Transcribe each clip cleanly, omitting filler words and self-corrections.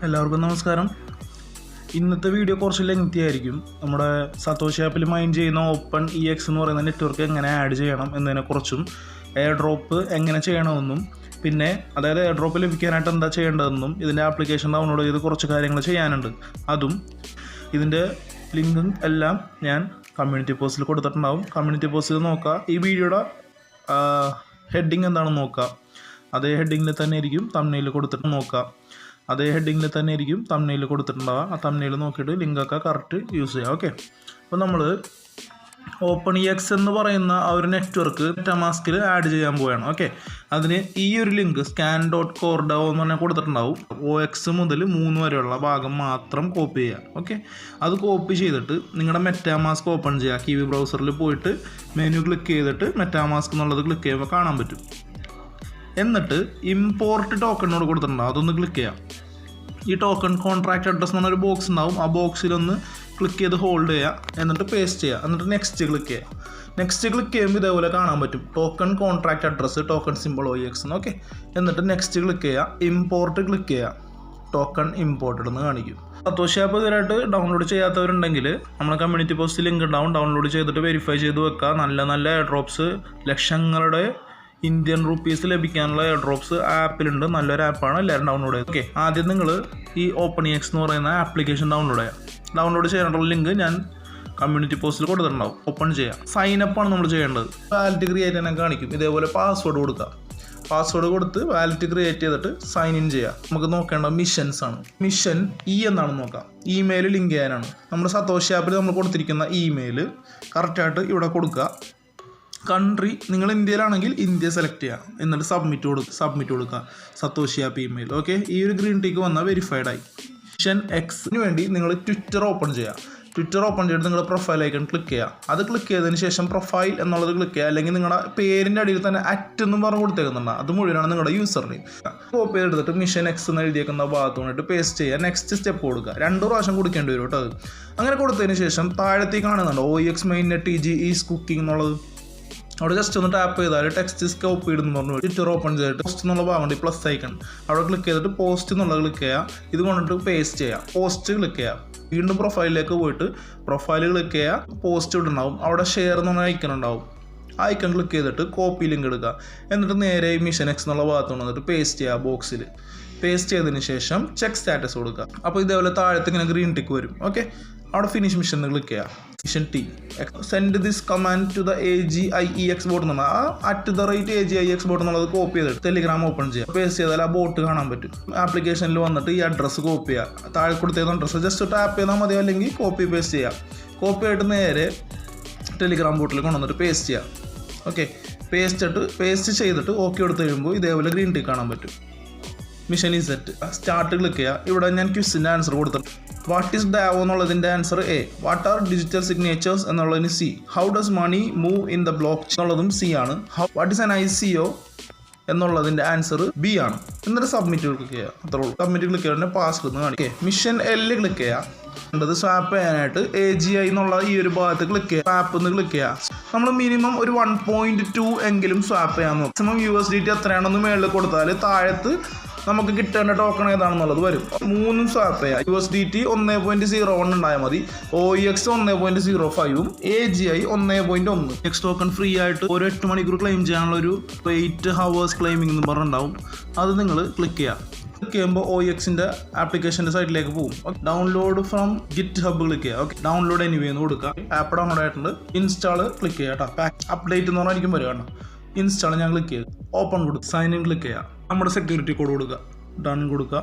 എല്ലാവർക്കും നമസ്കാരം. ഇന്നത്തെ വീഡിയോ കുറച്ച് ലെങ്തി ആയിരിക്കും. നമ്മുടെ സതോഷി ആപ്പിൽ മൈൻ ചെയ്യുന്ന ഓപ്പൺ EX എന്ന് പറയുന്ന നെറ്റ്വർക്ക് എങ്ങനെ ആഡ് ചെയ്യണം എന്നതിനെക്കുറിച്ചും എയർ ഡ്രോപ്പ് എങ്ങനെ ചെയ്യണമെന്നും പിന്നെ അതായത് എയർ ഡ്രോപ്പ് ലഭിക്കാനായിട്ട് എന്താ ചെയ്യേണ്ടതെന്നും ഇതിൻ്റെ ആപ്ലിക്കേഷൻ ഡൗൺലോഡ് ചെയ്ത് കുറച്ച് കാര്യങ്ങൾ ചെയ്യാനുണ്ട്. അതും ഇതിൻ്റെ ലിങ്കും എല്ലാം ഞാൻ കമ്മ്യൂണിറ്റി പോസ്റ്റിൽ കൊടുത്തിട്ടുണ്ടാവും. കമ്മ്യൂണിറ്റി പോസ്റ്റിൽ നോക്കുക. ഈ വീഡിയോയുടെ ഹെഡിങ് എന്താണെന്ന് നോക്കുക. അതേ ഹെഡിങ്ങിൽ തന്നെ ആയിരിക്കും തംബ്നെയിൽ കൊടുത്തിട്ട് നോക്കുക. അതേ ഹെഡിങ്ങിൽ തന്നെ ആയിരിക്കും തംബ്നെയിൽ കൊടുത്തിട്ടുണ്ടാവുക. ആ തംബ്നെയിൽ നോക്കിയിട്ട് ലിങ്കൊക്കെ കറക്റ്റ് യൂസ് ചെയ്യുക. ഓക്കെ, അപ്പോൾ നമ്മൾ ഓപ്പൺ EX എന്ന് പറയുന്ന ആ ഒരു നെറ്റ്വർക്ക് മെറ്റാമാസ്കിൽ ആഡ് ചെയ്യാൻ പോവുകയാണ്. ഓക്കെ, അതിന് ഈ ഒരു ലിങ്ക് scan.cordo എന്ന് പറഞ്ഞാൽ കൊടുത്തിട്ടുണ്ടാവും. OX മുതൽ 3 വരെയുള്ള ഭാഗം മാത്രം കോപ്പി ചെയ്യുക. ഓക്കെ, അത് കോപ്പി ചെയ്തിട്ട് നിങ്ങളുടെ മെറ്റാമാസ്ക് ഓപ്പൺ ചെയ്യുക. കിവി ബ്രൗസറിൽ പോയിട്ട് മെനു ക്ലിക്ക് ചെയ്തിട്ട് മെറ്റാമാസ്ക് എന്നുള്ളത് ക്ലിക്ക് ചെയ്യുമ്പോൾ കാണാൻ പറ്റും. എന്നിട്ട് ഇമ്പോർട്ട് ടോക്കണിനോട് കൊടുത്തിട്ടുണ്ടാവും, അതൊന്ന് ക്ലിക്ക് ചെയ്യാം. ഈ ടോക്കൺ കോൺട്രാക്ട് അഡ്രസ് എന്ന് പറഞ്ഞൊരു ബോക്സ് ഉണ്ടാവും. ആ ബോക്സിലൊന്ന് ക്ലിക്ക് ചെയ്ത് ഹോൾഡ് ചെയ്യുക, എന്നിട്ട് പേസ്റ്റ് ചെയ്യുക, എന്നിട്ട് നെക്സ്റ്റ് ക്ലിക്ക് ചെയ്യുക. നെക്സ്റ്റ് ക്ലിക്ക് ചെയ്യുമ്പോൾ ഇതേപോലെ കാണാൻ പറ്റും token contract address, token simple OX എന്ന്. ഓക്കെ, എന്നിട്ട് നെക്സ്റ്റ് ക്ലിക്ക് ചെയ്യുക, ഇമ്പോർട്ട് ക്ലിക്ക് ചെയ്യുക, ടോക്കൺ ഇമ്പോർട്ടഡ് എന്ന് കാണിക്കും. സതോഷി ആപ്പ് ഇതുവരെയായിട്ട് ഡൗൺലോഡ് ചെയ്യാത്തവരുണ്ടെങ്കിൽ നമ്മൾ കമ്മ്യൂണിറ്റി പോസ്റ്റ് ലിങ്ക് ഉണ്ടാവും, ഡൗൺലോഡ് ചെയ്തിട്ട് വെരിഫൈ ചെയ്ത് വെക്കുക. നല്ല നല്ല എയർ ഡ്രോപ്സ്, ലക്ഷങ്ങളുടെ ഇന്ത്യൻ റുപ്പീസ് ലഭിക്കാനുള്ള എയർ ഡ്രോപ്സ് ആപ്പിലുണ്ട്. നല്ലൊരു ആപ്പാണ്, എല്ലാവരും ഡൗൺലോഡ് ചെയ്യുക. ഓക്കെ, ആദ്യം നിങ്ങൾ ഈ ഓപ്പൺ EX എന്ന് പറയുന്ന ആപ്ലിക്കേഷൻ ഡൗൺലോഡ് ചെയ്യുക. ഡൗൺലോഡ് ചെയ്യാനുള്ള ലിങ്ക് ഞാൻ കമ്മ്യൂണിറ്റി പോസ്റ്റിൽ കൊടുത്തിട്ടുണ്ടാവും. ഓപ്പൺ ചെയ്യുക. സൈൻ അപ്പ് ആണ് നമ്മൾ ചെയ്യേണ്ടത്. വാലറ്റ് ക്രിയേറ്റ് ചെയ്യാൻ കാണിക്കും. ഇതേപോലെ പാസ്വേഡ് കൊടുക്കുക. പാസ്വേഡ് കൊടുത്ത് വാലറ്റ് ക്രിയേറ്റ് ചെയ്തിട്ട് സൈൻ ഇൻ ചെയ്യുക. നമുക്ക് നോക്കേണ്ട മിഷൻസ് ആണ്. മിഷൻ എന്താണെന്ന് നോക്കാം. ഇമെയിൽ ലിങ്ക് ചെയ്യാനാണ്. നമ്മുടെ സതോഷി ആപ്പിൽ നമ്മൾ കൊടുത്തിരിക്കുന്ന ഇമെയിൽ കറക്റ്റായിട്ട് ഇവിടെ കൊടുക്കുക. കൺട്രി നിങ്ങൾ ഇന്ത്യയിലാണെങ്കിൽ ഇന്ത്യ സെലക്ട് ചെയ്യുക, എന്നിട്ട് സബ്മിറ്റ് കൊടുക്കുക. Satoshi app email. ഓക്കെ, ഈ ഒരു ഗ്രീൻ ടീക്ക് വന്നാൽ വെരിഫൈഡ് ആയി. മിഷൻ Xന് വേണ്ടി നിങ്ങൾ ട്വിറ്റർ ഓപ്പൺ ചെയ്യുക. ട്വിറ്റർ ഓപ്പൺ ചെയ്തിട്ട് നിങ്ങളുടെ പ്രൊഫൈൽ ഐക്കൺ ക്ലിക്ക് ചെയ്യുക. അത് ക്ലിക്ക് ചെയ്തതിന് ശേഷം പ്രൊഫൈൽ എന്നുള്ളത് ക്ലിക്ക് ചെയ്യുക. അല്ലെങ്കിൽ നിങ്ങളുടെ പേരിൻ്റെ അടിയിൽ തന്നെ @ എന്നും പറഞ്ഞ് കൊടുത്തേക്കുന്നുണ്ട്. അത് മുഴുവനാണ് നിങ്ങളുടെ യൂസർ നെയിം. കോപ്പി ചെയ്തെടുത്തിട്ട് മിഷൻ X എന്ന് എഴുതിയേക്കുന്ന ഭാഗത്ത് കൊണ്ടിട്ട് പേസ്റ്റ് ചെയ്യുക. നെക്സ്റ്റ് സ്റ്റെപ്പ് കൊടുക്കുക. 2 പ്രാവശ്യം കൊടുക്കേണ്ടി വരും കേട്ടോ. അത് അങ്ങനെ കൊടുത്തതിന് ശേഷം താഴത്തേക്ക് കാണുന്നുണ്ട് OX mainnet TG is cooking എന്നുള്ളത്. അവിടെ ജസ്റ്റ് ഒന്ന് ടാപ്പ് ചെയ്താൽ ടെക്സ്റ്റ് സ്കോപ്പ് ഇടുന്നു പറഞ്ഞു ട്വിറ്റർ ഓപ്പൺ ചെയ്തിട്ട് പോസ്റ്റ് എന്നുള്ള ഭാഗമുണ്ട്, പ്ലസ് ഐക്കൺ അവിടെ ക്ലിക്ക് ചെയ്തിട്ട് പോസ്റ്റ് എന്നുള്ളത് ക്ലിക്ക് ചെയ്യുക. ഇത് കൊണ്ടിട്ട് പേസ്റ്റ് ചെയ്യുക. പോസ്റ്റ് ക്ലിക്ക് ചെയ്യുക. വീണ്ടും പ്രൊഫൈലിലേക്ക് പോയിട്ട് പ്രൊഫൈൽ ക്ലിക്ക് ചെയ്യുക. പോസ്റ്റ് ഇടുണ്ടാവും. അവിടെ ഷെയർ എന്ന് പറഞ്ഞ ഐക്കൺ ഉണ്ടാവും. ആ ഐക്കൺ ക്ലിക്ക് ചെയ്തിട്ട് കോപ്പി ലിങ്ക് എടുക്കുക. എന്നിട്ട് നേരെ മിഷൻ X എന്നുള്ള ഭാഗത്ത് വന്നിട്ട് പേസ്റ്റ് ചെയ്യുക. ബോക്സിൽ പേസ്റ്റ് ചെയ്തതിന് ശേഷം ചെക്ക് സ്റ്റാറ്റസ് കൊടുക്കുക. അപ്പോൾ ഇതേപോലെ താഴത്ത് ഇങ്ങനെ ഗ്രീൻ ടിക്ക് വരും. ഓക്കെ, അവിടെ ഫിനിഷ് മിഷൻ ക്ലിക്ക് ചെയ്യുക. Mission T send this command to the AGIEX bot എന്ന് പറഞ്ഞാൽ ആ @AGIEX ബോട്ട് എന്നുള്ളത് കോപ്പി ചെയ്തിട്ട് ടെലിഗ്രാം ഓപ്പൺ ചെയ്യുക. പേസ്റ്റ് ചെയ്താൽ ആ ബോട്ട് കാണാൻ പറ്റും. ആപ്ലിക്കേഷനിൽ വന്നിട്ട് ഈ അഡ്രസ്സ് കോപ്പി ചെയ്യുക. താഴെ കൊടുത്തേക്കുന്ന അഡ്രസ്സ് ജസ്റ്റ് ടാപ്പ് ചെയ്താൽ മതി, അല്ലെങ്കിൽ കോപ്പി പേസ്റ്റ് ചെയ്യുക. കോപ്പി ആയിട്ട് നേരെ ടെലിഗ്രാം ബോട്ടിൽ കൊണ്ടുവന്നിട്ട് പേസ്റ്റ് ചെയ്യുക. ഓക്കെ, പേസ്റ്റ് ചെയ്തിട്ട് ഓക്കെ എടുത്ത് കഴിയുമ്പോൾ ഇതേപോലെ ഗ്രീൻ ടീ കാണാൻ പറ്റും. Mission is set. Start click ചെയ്യുക. ഇവിടെ ഞാൻ ക്വസ്റ്റിൻ്റെ ആൻസർ കൊടുത്തിട്ടുണ്ട്. വാട്ട് ഈസ് DAO എന്നുള്ളതിൻ്റെ answer A. What are digital signatures എന്നുള്ളതിന് C. How does money move in the block എന്നുള്ളതും C ആണ്. വാട്ട് ഈസ് ആൻ ICO എന്നുള്ളതിൻ്റെ ആൻസർ B ആണ്. എന്നിട്ട് സബ്മിറ്റ് ക്ലിക്ക് ചെയ്യുക. അത്രേ ഉള്ളൂ. സബ്മിറ്റ് ക്ലിക്ക് ചെയ്തിട്ട് പാസ് എന്ന് കാണിക്കുക. മിഷൻ L ക്ലിക്ക് ചെയ്യുക. സ്വാപ്പ് ചെയ്യാനായിട്ട് AGI എന്നുള്ള ഈ ഒരു ഭാഗത്ത് ക്ലിക്ക് ചെയ്യുക. സ്വാപ്പ് എന്ന് ക്ലിക്ക് ചെയ്യുക. നമ്മൾ മിനിമം ഒരു 1.2 എങ്കിലും സ്വാപ്പ് ചെയ്യാൻ നോക്കും. മാക്സിമം USDT എത്രയാണെന്ന് മേളിൽ കൊടുത്താൽ താഴത്ത് നമുക്ക് കിട്ടേണ്ട ടോക്കൺ ഏതാണെന്നുള്ളത് വരും. 3 സ്വാപ്പ് ചെയ്യാം. USDT 1.01 ഉണ്ടായാൽ മതി. OX 1.05ഉം AGI 1.1. X token free ആയിട്ട് ഒരു 8 മണിക്കൂർ ക്ലെയിം ചെയ്യാനുള്ള ഒരു 8 hours ക്ലെയിമിംഗ് എന്ന് പറഞ്ഞിട്ടുണ്ടാവും. അത് നിങ്ങൾ ക്ലിക്ക് ചെയ്യുക. ക്ലിക്ക് ചെയ്യുമ്പോൾ OXൻ്റെ ആപ്ലിക്കേഷൻ്റെ സൈറ്റിലേക്ക് പോകും. ഡൗൺലോഡ് ഫ്രം GitHub ക്ലിക്ക് ചെയ്യുക. ഓക്കെ, ഡൗൺലോഡ് എനിവേ എന്ന് കൊടുക്കുക. ആപ്പ് ഡൗൺലോഡ് ആയിട്ടുണ്ട്. ഇൻസ്റ്റാൾ ക്ലിക്ക് ചെയ്യുക കേട്ടോ. അപ്ഡേറ്റ് എന്ന് പറഞ്ഞായിരിക്കും വരിക കേട്ടോ. ഇൻസ്റ്റാൾ ഞാൻ ക്ലിക്ക് ചെയ്തു. ഓപ്പൺ കൊടുക്കുക. സൈൻ ഇൻ ക്ലിക്ക് ചെയ്യുക. നമ്മുടെ സെക്യൂരിറ്റി കോഡ് കൊടുക്കുക. ഡൺ കൊടുക്കുക.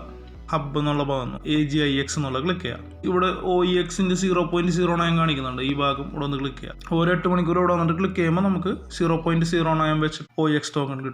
ഹബ് എന്നുള്ള ഭാഗം AGIEX എന്നുള്ള ക്ലിക്ക് ചെയ്യുക. ഇവിടെ OEXൻ്റെ 0.09 കാണിക്കുന്നുണ്ട്. ഈ ഭാഗം ഇവിടെ ഒന്ന് ക്ലിക്ക് ചെയ്യുക. ഒരു 8 മണിക്കൂർ ഇവിടെ വന്നിട്ട് ക്ലിക്ക് ചെയ്യുമ്പോൾ നമുക്ക് 0.09 വെച്ച് OX ടോക്കൺ കിട്ടും.